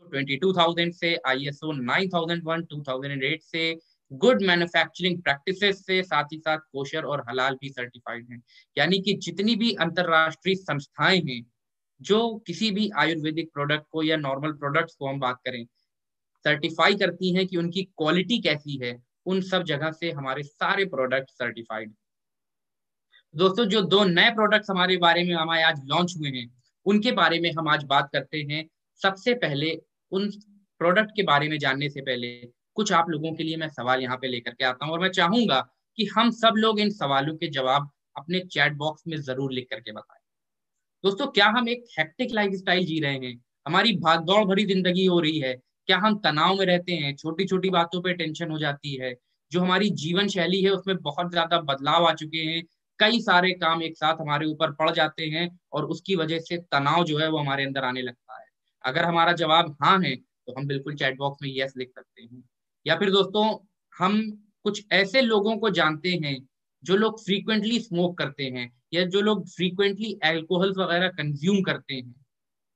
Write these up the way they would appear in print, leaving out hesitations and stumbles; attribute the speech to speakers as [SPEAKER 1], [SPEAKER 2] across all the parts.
[SPEAKER 1] 22,000 से, ISO 9001 2008 से, good manufacturing practices से, साथ ही साथ कोशर और हलाल भी सर्टिफाइड हैं। यानी कि जितनी भी अंतरराष्ट्रीय संस्थाएं हैं जो किसी भी आयुर्वेदिक प्रोडक्ट को या नॉर्मल प्रोडक्ट्स को हम बात करें सर्टिफाई करती हैं कि उनकी क्वालिटी कैसी है, उन सब जगह से हमारे सारे प्रोडक्ट सर्टिफाइड। दोस्तों जो दो नए प्रोडक्ट्स हमारे बारे में हमारे आज लॉन्च हुए हैं उनके बारे में हम आज बात करते हैं। सबसे पहले उन प्रोडक्ट के बारे में जानने से पहले कुछ आप लोगों के लिए मैं सवाल यहाँ पे लेकर के आता हूँ और मैं चाहूंगा कि हम सब लोग इन सवालों के जवाब अपने चैट बॉक्स में जरूर लिख करके बताएं। दोस्तों क्या हम एक हेक्टिक लाइफस्टाइल जी रहे हैं, हमारी भागदौड़ भरी जिंदगी हो रही है, क्या हम तनाव में रहते हैं, छोटी छोटी बातों पे टेंशन हो जाती है, जो हमारी जीवन शैली है उसमें बहुत ज्यादा बदलाव आ चुके हैं, कई सारे काम एक साथ हमारे ऊपर पड़ जाते हैं और उसकी वजह से तनाव जो है वो हमारे अंदर आने लगता है। अगर हमारा जवाब हाँ है तो हम बिल्कुल चैट बॉक्स में यस लिख सकते हैं। या फिर दोस्तों हम कुछ ऐसे लोगों को जानते हैं जो लोग फ्रीक्वेंटली स्मोक करते हैं या जो लोग फ्रीक्वेंटली अल्कोहल वगैरह कंज्यूम करते हैं,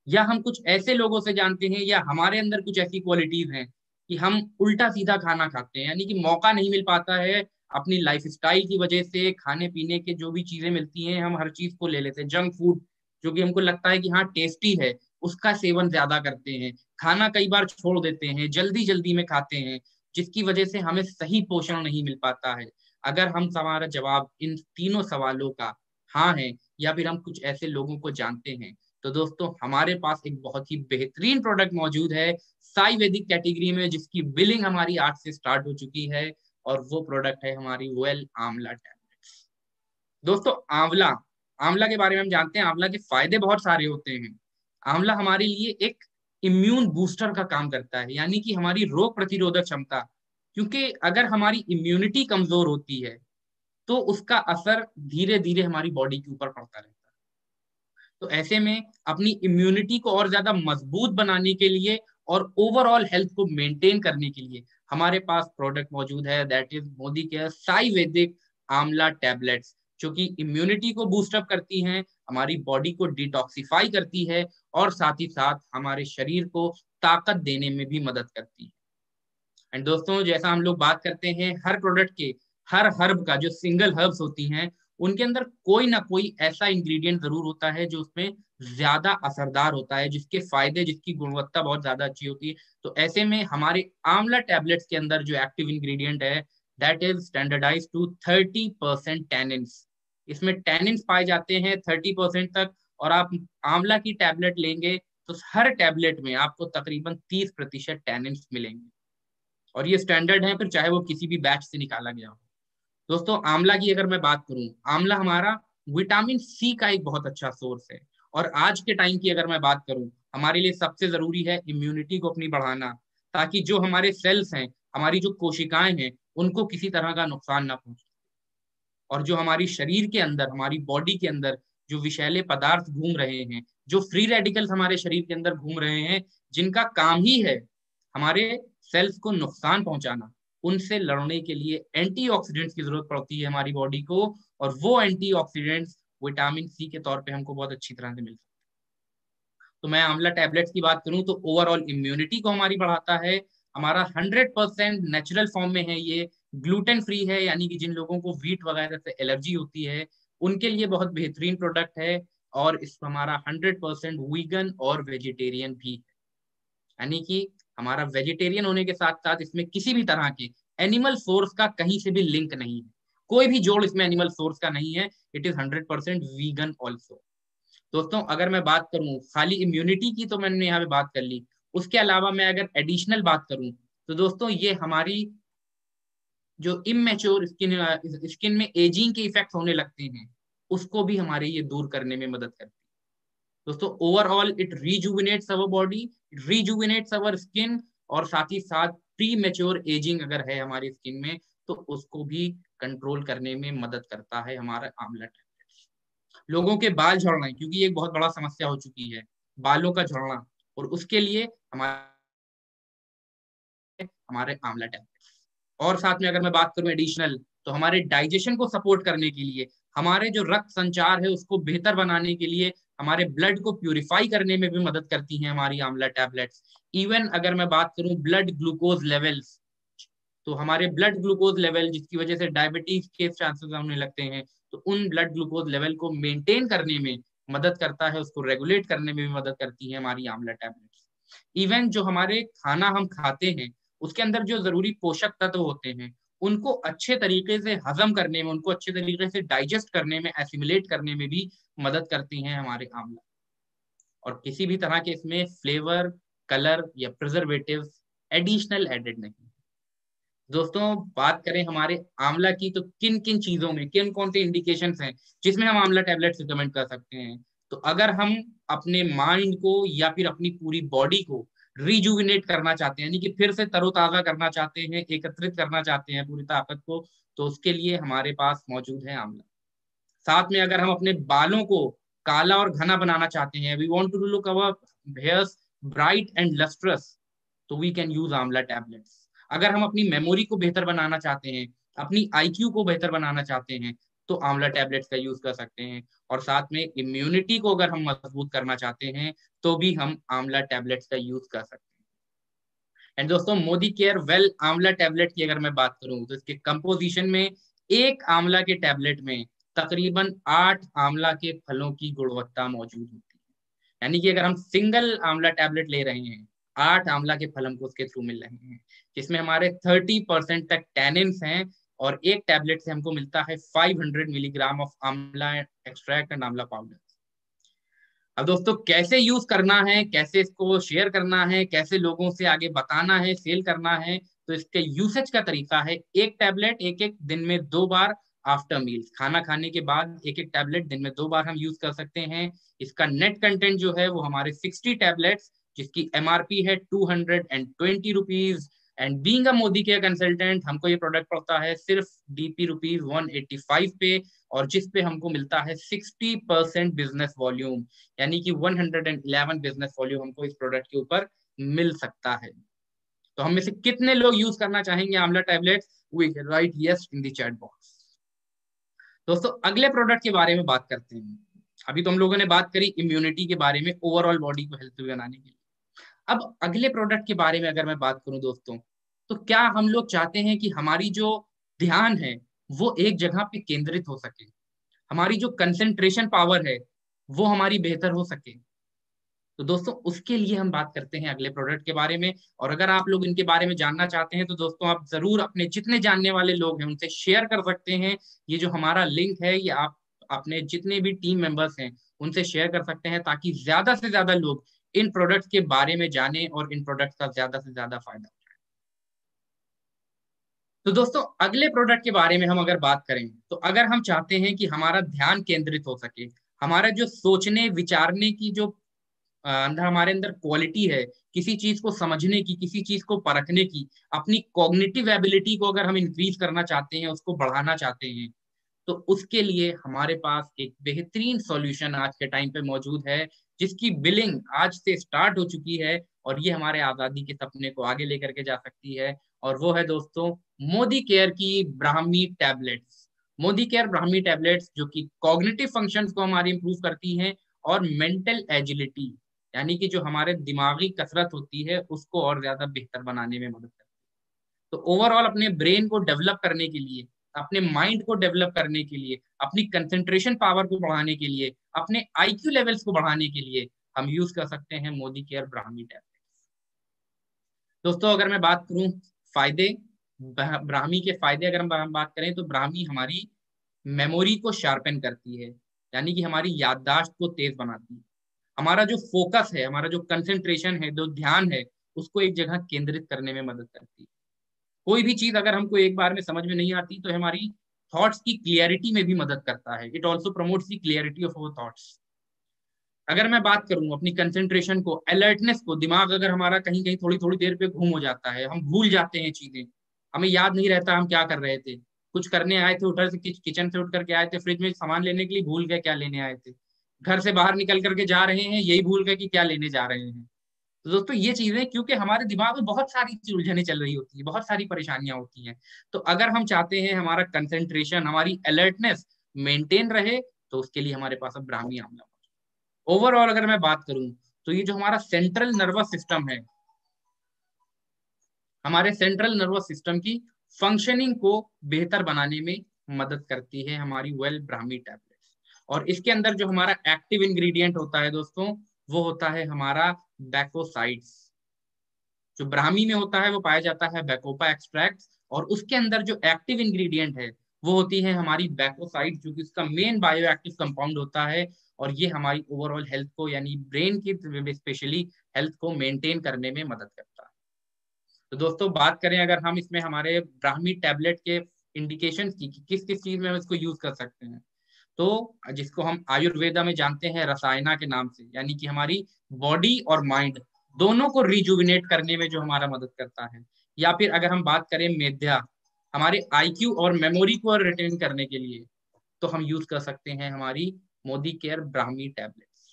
[SPEAKER 1] या हम कुछ ऐसे लोगों से जानते हैं या हमारे अंदर कुछ ऐसी क्वालिटीज हैं कि हम उल्टा सीधा खाना खाते हैं, यानी कि मौका नहीं मिल पाता है अपनी लाइफस्टाइल की वजह से, खाने पीने के जो भी चीजें मिलती हैं हम हर चीज को ले लेते हैं, जंक फूड जो कि हमको लगता है कि हाँ टेस्टी है उसका सेवन ज्यादा करते हैं, खाना कई बार छोड़ देते हैं, जल्दी जल्दी में खाते हैं, जिसकी वजह से हमें सही पोषण नहीं मिल पाता है। अगर हम हमारा जवाब इन तीनों सवालों का हाँ है या फिर हम कुछ ऐसे लोगों को जानते हैं, तो दोस्तों हमारे पास एक बहुत ही बेहतरीन प्रोडक्ट मौजूद है साई वैदिक कैटेगरी में, जिसकी बिलिंग हमारी आज से स्टार्ट हो चुकी है और वो प्रोडक्ट है हमारी वेल आंवला टैबलेट्स। दोस्तों आंवला, आंवला के बारे में हम जानते हैं आंवला के फायदे बहुत सारे होते हैं। आंवला हमारे लिए एक इम्यून बूस्टर का काम करता है, यानी कि हमारी रोग प्रतिरोधक क्षमता, क्योंकि अगर हमारी इम्यूनिटी कमजोर होती है तो उसका असर धीरे धीरे हमारी बॉडी के ऊपर पड़ता रहता है। तो ऐसे में अपनी इम्यूनिटी को और ज्यादा मजबूत बनाने के लिए और ओवरऑल हेल्थ को मेंटेन करने के लिए हमारे पास प्रोडक्ट मौजूद है, that is Modi care Sai वैदिक आंवला टैबलेट्स, जो कि इम्यूनिटी को बूस्ट अप करती हैं, हमारी बॉडी को डिटॉक्सिफाई करती है और साथ ही साथ हमारे शरीर को ताकत देने में भी मदद करती है। एंड दोस्तों जैसा हम लोग बात करते हैं हर प्रोडक्ट के, हर हर्ब का जो सिंगल हर्ब्स होती हैं उनके अंदर कोई ना कोई ऐसा इंग्रेडिएंट जरूर होता है जो उसमें ज्यादा असरदार होता है, जिसके फायदे, जिसकी गुणवत्ता बहुत ज्यादा अच्छी होती है। तो ऐसे में हमारे आंवला टैबलेट्स के अंदर जो एक्टिव इंग्रेडिएंट है that is standardize to 30% tannins. इसमें टैनिन्स पाए जाते हैं 30% तक, और आप आंवला की टैबलेट लेंगे तो हर टैबलेट में आपको तकरीबन 30% टैनिन्स मिलेंगे और ये स्टैंडर्ड है, फिर चाहे वो किसी भी बैच से निकाला गया हो। दोस्तों आंवला की अगर मैं बात करूं, आंवला हमारा विटामिन सी का एक बहुत अच्छा सोर्स है, और आज के टाइम की अगर मैं बात करूं हमारे लिए सबसे जरूरी है इम्यूनिटी को अपनी बढ़ाना, ताकि जो हमारे सेल्स हैं, हमारी जो कोशिकाएं हैं, उनको किसी तरह का नुकसान ना पहुंचे, और जो हमारी शरीर के अंदर, हमारी बॉडी के अंदर जो विषैले पदार्थ घूम रहे हैं, जो फ्री रेडिकल्स हमारे शरीर के अंदर घूम रहे हैं, जिनका काम ही है हमारे सेल्स को नुकसान पहुंचाना, उनसे लड़ने के लिए एंटीऑक्सीडेंट्स की जरूरत पड़ती है हमारी बॉडी को, और वो एंटीऑक्सीडेंट्स विटामिन सी के तौर पे हमको बहुत अच्छी तरह से मिल सकते हैं। तो मैं आंवला टैबलेट्स की बात करूं तो ओवरऑल इम्यूनिटी को हमारी बढ़ाता है, हमारा 100% नेचुरल फॉर्म में है ये, ग्लूटेन फ्री है, यानी कि जिन लोगों को व्हीट वगैरह से एलर्जी होती है उनके लिए बहुत बेहतरीन प्रोडक्ट है, और इस हमारा 100% वीगन और वेजिटेरियन भी है, यानी कि हमारा वेजिटेरियन होने के साथ साथ इसमें किसी भी तरह के एनिमल सोर्स का कहीं से भी लिंक नहीं है, कोई भी जोड़ इसमें एनिमल सोर्स का नहीं है, इट इज 100% वीगन ऑल्सो। दोस्तों अगर मैं बात करूं खाली इम्यूनिटी की तो मैंने यहाँ पे बात कर ली, उसके अलावा मैं अगर एडिशनल बात करूं तो दोस्तों ये हमारी जो इमेच्योर स्किन स्किन में एजिंग के इफेक्ट होने लगते हैं उसको भी हमारे ये दूर करने में मदद करती है। दोस्तों overall it rejuvenates our body, it rejuvenates our skin, और साथ ही साथ प्री मेच्योर एजिंग अगर है हमारी स्किन में तो उसको भी कंट्रोल करने में मदद करता है हमारा आंवला टैबलेट्स। लोगों के बाल झड़ रहे हैं क्योंकि ये एक बहुत बड़ा समस्या हो चुकी है, बालों का झड़ना, और उसके लिए हमारे आंवला टैबलेट्स। और साथ में अगर मैं बात करूं एडिशनल, तो हमारे डाइजेशन को सपोर्ट करने के लिए, हमारे जो रक्त संचार है उसको बेहतर बनाने के लिए हमारे ब्लड को प्यूरिफाई करने में भी मदद करती हैं हमारी आंवला टैबलेट्स। इवन अगर मैं बात करूं ब्लड ग्लूकोज लेवल्स, तो हमारे ब्लड ग्लूकोज लेवल जिसकी वजह से डायबिटीज के चांसेस होने लगते हैं, तो उन ब्लड ग्लूकोज लेवल को मेंटेन करने में मदद करता है, उसको रेगुलेट करने में भी मदद करती है हमारी आंवला टैबलेट्स। इवन जो हमारे खाना हम खाते हैं उसके अंदर जो जरूरी पोषक तत्व होते हैं उनको अच्छे तरीके से हजम करने में, उनको अच्छे तरीके से डाइजेस्ट करने में, एसिमिलेट करने में भी मदद करती हैं हमारे आंवला। और किसी भी तरह के इसमें फ्लेवर, कलर या प्रिजर्वेटिव एडिशनल एडेड नहीं। दोस्तों बात करें हमारे आंवला की, तो किन किन चीजों में, किन कौन से इंडिकेशंस हैं जिसमें हम आंवला टैबलेट्स रिकमेंड कर सकते हैं। तो अगर हम अपने माइंड को या फिर अपनी पूरी बॉडी को रिजुविनेट करना चाहते हैं, यानी कि फिर से तरोताजा करना चाहते हैं, एकत्रित करना चाहते हैं पूरी ताकत को, तो उसके लिए हमारे पास मौजूद है आंवला। साथ में अगर हम अपने बालों को काला और घना बनाना चाहते हैं, we want to look our hairs bright and lustrous, तो we can use amla tablets. अगर हम अपनी मेमोरी को बेहतर बनाना चाहते हैं, अपनी आईक्यू को बेहतर बनाना चाहते हैं, तो आंवला टैबलेट्स का यूज कर सकते हैं। और साथ में इम्यूनिटी को अगर हम मजबूत करना चाहते हैं तो भी हम आंवला टैबलेट्स का यूज कर सकते हैं। एंड दोस्तों मोदी केयर वेल आंवला टैबलेट की अगर मैं बात करूं तो इसके कंपोजिशन में एक आंवला के टैबलेट में तकरीबन 8 आंवला के फलों की गुणवत्ता मौजूद होती है। यानी कि अगर हम सिंगल आंवला टैबलेट ले रहे हैं, 8 आंवला के फल हमको उसके थ्रू मिल रहे हैं, जिसमें हमारे 30% तक टैनिन्स हैं। और एक टैबलेट से हमको मिलता है 500 मिलीग्राम ऑफ आंवला एक्सट्रैक्ट एंड आंवला पाउडर। अब दोस्तों कैसे यूज करना है, कैसे इसको शेयर करना है, कैसे लोगों से आगे बताना है, सेल करना है, तो इसके यूसेज का तरीका है एक टैबलेट एक एक दिन में 2 बार आफ्टर मील, खाना खाने के बाद एक एक टैबलेट दिन में 2 बार हम यूज कर सकते हैं। इसका नेट कंटेंट जो है वो हमारे 60 टैबलेट्स, जिसकी एमआरपी है 220 rupees. And being a Modi care consultant हमको ये प्रोडक्ट पड़ता है सिर्फ DP रुपीज 185 पे, और जिस पे हमको मिलता है 60% बिजनेस वॉल्यूम, यानी कि 111 बिजनेस वॉल्यूम हमको इस प्रोडक्ट के ऊपर मिल सकता है। तो हम में से कितने लोग यूज करना चाहेंगे amla tablets? We can write yes in the chat box. दोस्तों अगले प्रोडक्ट के बारे में बात करते हैं। अभी तो हम लोगों ने बात करी इम्यूनिटी के बारे में, ओवरऑल बॉडी को हेल्थी बनाने के लिए। अब अगले प्रोडक्ट के बारे में अगर मैं बात करूं दोस्तों, तो क्या हम लोग चाहते हैं कि हमारी जो ध्यान है वो एक जगह पे केंद्रित हो सके, हमारी जो कंसेंट्रेशन पावर है वो हमारी बेहतर हो सके? तो दोस्तों उसके लिए हम बात करते हैं अगले प्रोडक्ट के बारे में। और अगर आप लोग इनके बारे में जानना चाहते हैं तो दोस्तों आप जरूर अपने जितने जानने वाले लोग हैं उनसे शेयर कर सकते हैं। ये जो हमारा लिंक है ये आप अपने जितने भी टीम मेंबर्स हैं उनसे शेयर कर सकते हैं, ताकि ज्यादा से ज्यादा लोग इन प्रोडक्ट्स के बारे में जाने और इन प्रोडक्ट्स का ज्यादा से ज्यादा फायदा उठाएं। तो दोस्तों अगले प्रोडक्ट के बारे में हम अगर बात करें, तो अगर हम चाहते हैं कि हमारा ध्यान केंद्रित हो सके, हमारा जो सोचने विचारने की जो अंदर हमारे अंदर क्वालिटी है, किसी चीज को समझने की, किसी चीज को परखने की, अपनी कॉग्निटिव एबिलिटी को अगर हम इंक्रीज करना चाहते हैं, उसको बढ़ाना चाहते हैं, तो उसके लिए हमारे पास एक बेहतरीन सॉल्यूशन आज के टाइम पे मौजूद है, जिसकी बिलिंग आज से स्टार्ट हो चुकी है और ये हमारे आजादी के सपने को आगे लेकर के जा सकती है। और वो है दोस्तों मोदी केयर की Brahmi tablets. Modi care Brahmi tablets जो कि कॉग्निटिव फंक्शंस को हमारी इंप्रूव करती हैं और मेंटल एजिलिटी, यानी कि जो हमारे दिमागी कसरत होती है उसको और ज्यादा बेहतर बनाने में मदद करती है। तो ओवरऑल अपने ब्रेन को डेवलप करने के लिए, अपने माइंड को डेवलप करने के लिए, अपनी कंसंट्रेशन पावर को बढ़ाने के लिए, अपने IQ लेवल्स को बढ़ाने के लिए हम यूज कर सकते हैं मोदी केयर ब्राह्मी टैबलेट। दोस्तों अगर मैं बात करूं फायदे, ब्राह्मी के फायदे अगर हम बात करें, तो ब्राह्मी हमारी मेमोरी को शार्पन करती है, यानी कि हमारी याददाश्त को तेज बनाती है। हमारा जो फोकस है, हमारा जो कंसंट्रेशन है, जो ध्यान है, उसको एक जगह केंद्रित करने में मदद करती है। कोई भी चीज अगर हमको एक बार में समझ में नहीं आती तो हमारी थॉट्स की क्लियरिटी में भी मदद करता है। It also promotes the clarity of our thoughts. अगर मैं बात करूं अपनी कंसंट्रेशन को, अलर्टनेस को, दिमाग अगर हमारा कहीं कहीं थोड़ी थोड़ी देर पे घूम हो जाता है, हम भूल जाते हैं चीजें, हमें याद नहीं रहता हम क्या कर रहे थे, कुछ करने आए थे, उधर से किचन से उठ करके आए थे, फ्रिज में सामान लेने के लिए भूल गए क्या लेने आए थे, घर से बाहर निकल करके जा रहे हैं, यही भूल गए कि क्या लेने जा रहे हैं। तो दोस्तों ये चीजें, क्योंकि हमारे दिमाग में बहुत सारी उलझने चल रही होती है, बहुत सारी परेशानियां होती हैं, तो अगर हम चाहते हैं हमारा कंसेंट्रेशन, हमारी अलर्टनेस मेंटेन रहे, तो उसके लिए हमारे पास अब ब्राह्मी आंवला। ओवरऑल अगर मैं बात करूं तो ये जो हमारा सेंट्रल नर्वस सिस्टम है, हमारे सेंट्रल नर्वस सिस्टम की फंक्शनिंग को बेहतर बनाने में मदद करती है हमारी वेल ब्राह्मी टैबलेट्स। और इसके अंदर जो हमारा एक्टिव इंग्रेडिएंट होता है दोस्तों, वो होता है हमारा बैकोसाइड्स। जो ब्राह्मी में होता है वो पाया जाता है बैकोपा एक्सट्रैक्ट, और उसके अंदर जो एक्टिव इंग्रेडिएंट है वो होती है हमारी बैकोसाइड, जो कि उसका मेन बायो एक्टिव कंपाउंड होता है। और ये हमारी ओवरऑल हेल्थ को, यानी ब्रेन की स्पेशली हेल्थ को मेंटेन करने में मदद करता है। तो दोस्तों बात करें अगर हम इसमें हमारे ब्राह्मी टैबलेट के इंडिकेशन की, किस किस चीज में हम इसको यूज कर सकते हैं, तो जिसको हम आयुर्वेदा में जानते हैं रसायना के नाम से, यानी कि हमारी बॉडी और माइंड दोनों को रिजुविनेट करने में जो हमारा मदद करता है। या फिर अगर हम बात करें मेधा, हमारे आईक्यू और मेमोरी को रिटेन करने के लिए, तो हम यूज कर सकते हैं हमारी मोदी केयर ब्राह्मी टैबलेट्स।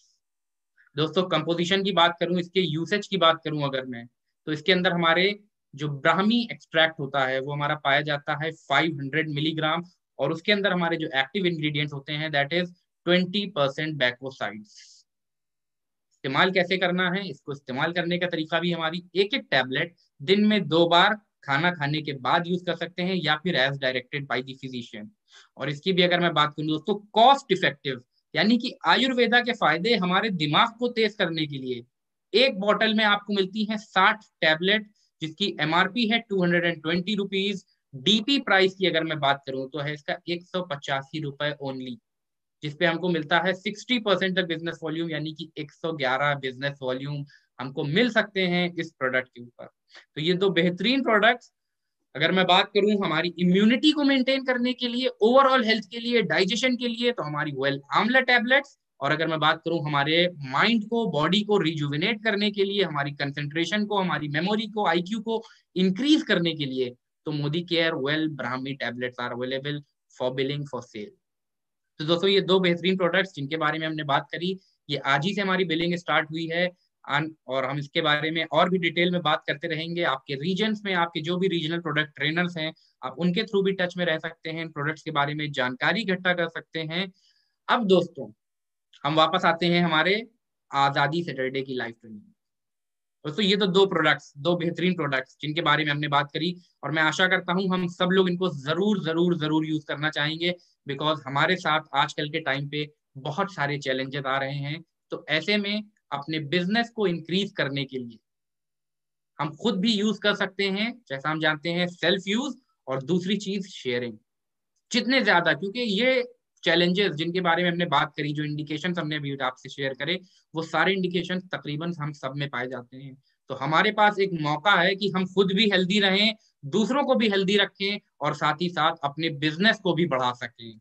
[SPEAKER 1] दोस्तों कंपोजिशन की बात करूं, इसके यूसेज की बात करूं अगर मैं, तो इसके अंदर हमारे जो ब्राह्मी एक्सट्रैक्ट होता है वो हमारा पाया जाता है 500 मिलीग्राम, और उसके अंदर हमारे जो एक्टिव इंग्रेडिएंट्स होते हैं दैट इज 20% बैकोसाइड्स। इस्तेमाल कैसे करना है, इसको इस्तेमाल करने का तरीका भी हमारी एक एक टैबलेट दिन में 2 बार खाना खाने के बाद यूज कर सकते हैं, या फिर as directed by the physician. और इसकी भी अगर मैं बात करूं दोस्तों, कॉस्ट इफेक्टिव, यानी कि आयुर्वेदा के फायदे हमारे दिमाग को तेज करने के लिए, एक बॉटल में आपको मिलती है 60 टैबलेट, जिसकी एमआरपी है 220 रुपीज। डीपी प्राइस की अगर मैं बात करूं तो है इसका 185 रुपए ओनली, जिसपे हमको मिलता है 60% तक बिजनेस वॉल्यूम, यानी कि 111 बिजनेस वॉल्यूम हमको मिल सकते हैं इस प्रोडक्ट के ऊपर। तो ये दो बेहतरीन प्रोडक्ट्स, अगर मैं बात करूं हमारी इम्यूनिटी को मेंटेन करने के लिए, ओवरऑल हेल्थ के लिए, डाइजेशन के लिए, तो हमारी वेल आंवला टैबलेट्स। और अगर मैं बात करूं हमारे माइंड को, बॉडी को रिजुविनेट करने के लिए, हमारी कंसंट्रेशन को, हमारी मेमोरी को, आईक्यू को इंक्रीज करने के लिए, तो Modicare well Brahmi tablets are available for billing for sale. तो दोस्तों ये दो बेहतरीन प्रोडक्ट्स जिनके बारे में हमने बात करी, ये आज ही से हमारी बिलिंग स्टार्ट हुई है। और हम इसके बारे में और भी डिटेल में बात करते रहेंगे। आपके रीजन्स में आपके जो भी रीजनल प्रोडक्ट ट्रेनर्स हैं, आप उनके थ्रू भी टच में रह सकते हैं, इन प्रोडक्ट्स के बारे में जानकारी इकट्ठा कर सकते हैं। अब दोस्तों हम वापस आते हैं हमारे आजादी सैटरडे की लाइव ट्रेनिंग। दोस्तों ये तो दो प्रोडक्ट्स, दो बेहतरीन प्रोडक्ट्स जिनके बारे में हमने बात करी, और मैं आशा करता हूं हम सब लोग इनको जरूर जरूर जरूर यूज करना चाहेंगे, बिकॉज हमारे साथ आजकल के टाइम पे बहुत सारे चैलेंजेस आ रहे हैं। तो ऐसे में अपने बिजनेस को इंक्रीज करने के लिए हम खुद भी यूज कर सकते हैं, जैसा हम जानते हैं सेल्फ यूज, और दूसरी चीज शेयरिंग। जितने ज्यादा, क्योंकि ये चैलेंजेस जिनके बारे में हमने बात करी, जो इंडिकेशंस हमने अभी आपसे शेयर करे, वो सारे इंडिकेशंस तकरीबन हम सब में पाए जाते हैं। तो हमारे पास एक मौका है कि हम खुद भी हेल्दी रहें, दूसरों को भी हेल्दी रखें, और साथ ही साथ अपने बिजनेस को भी बढ़ा सकें।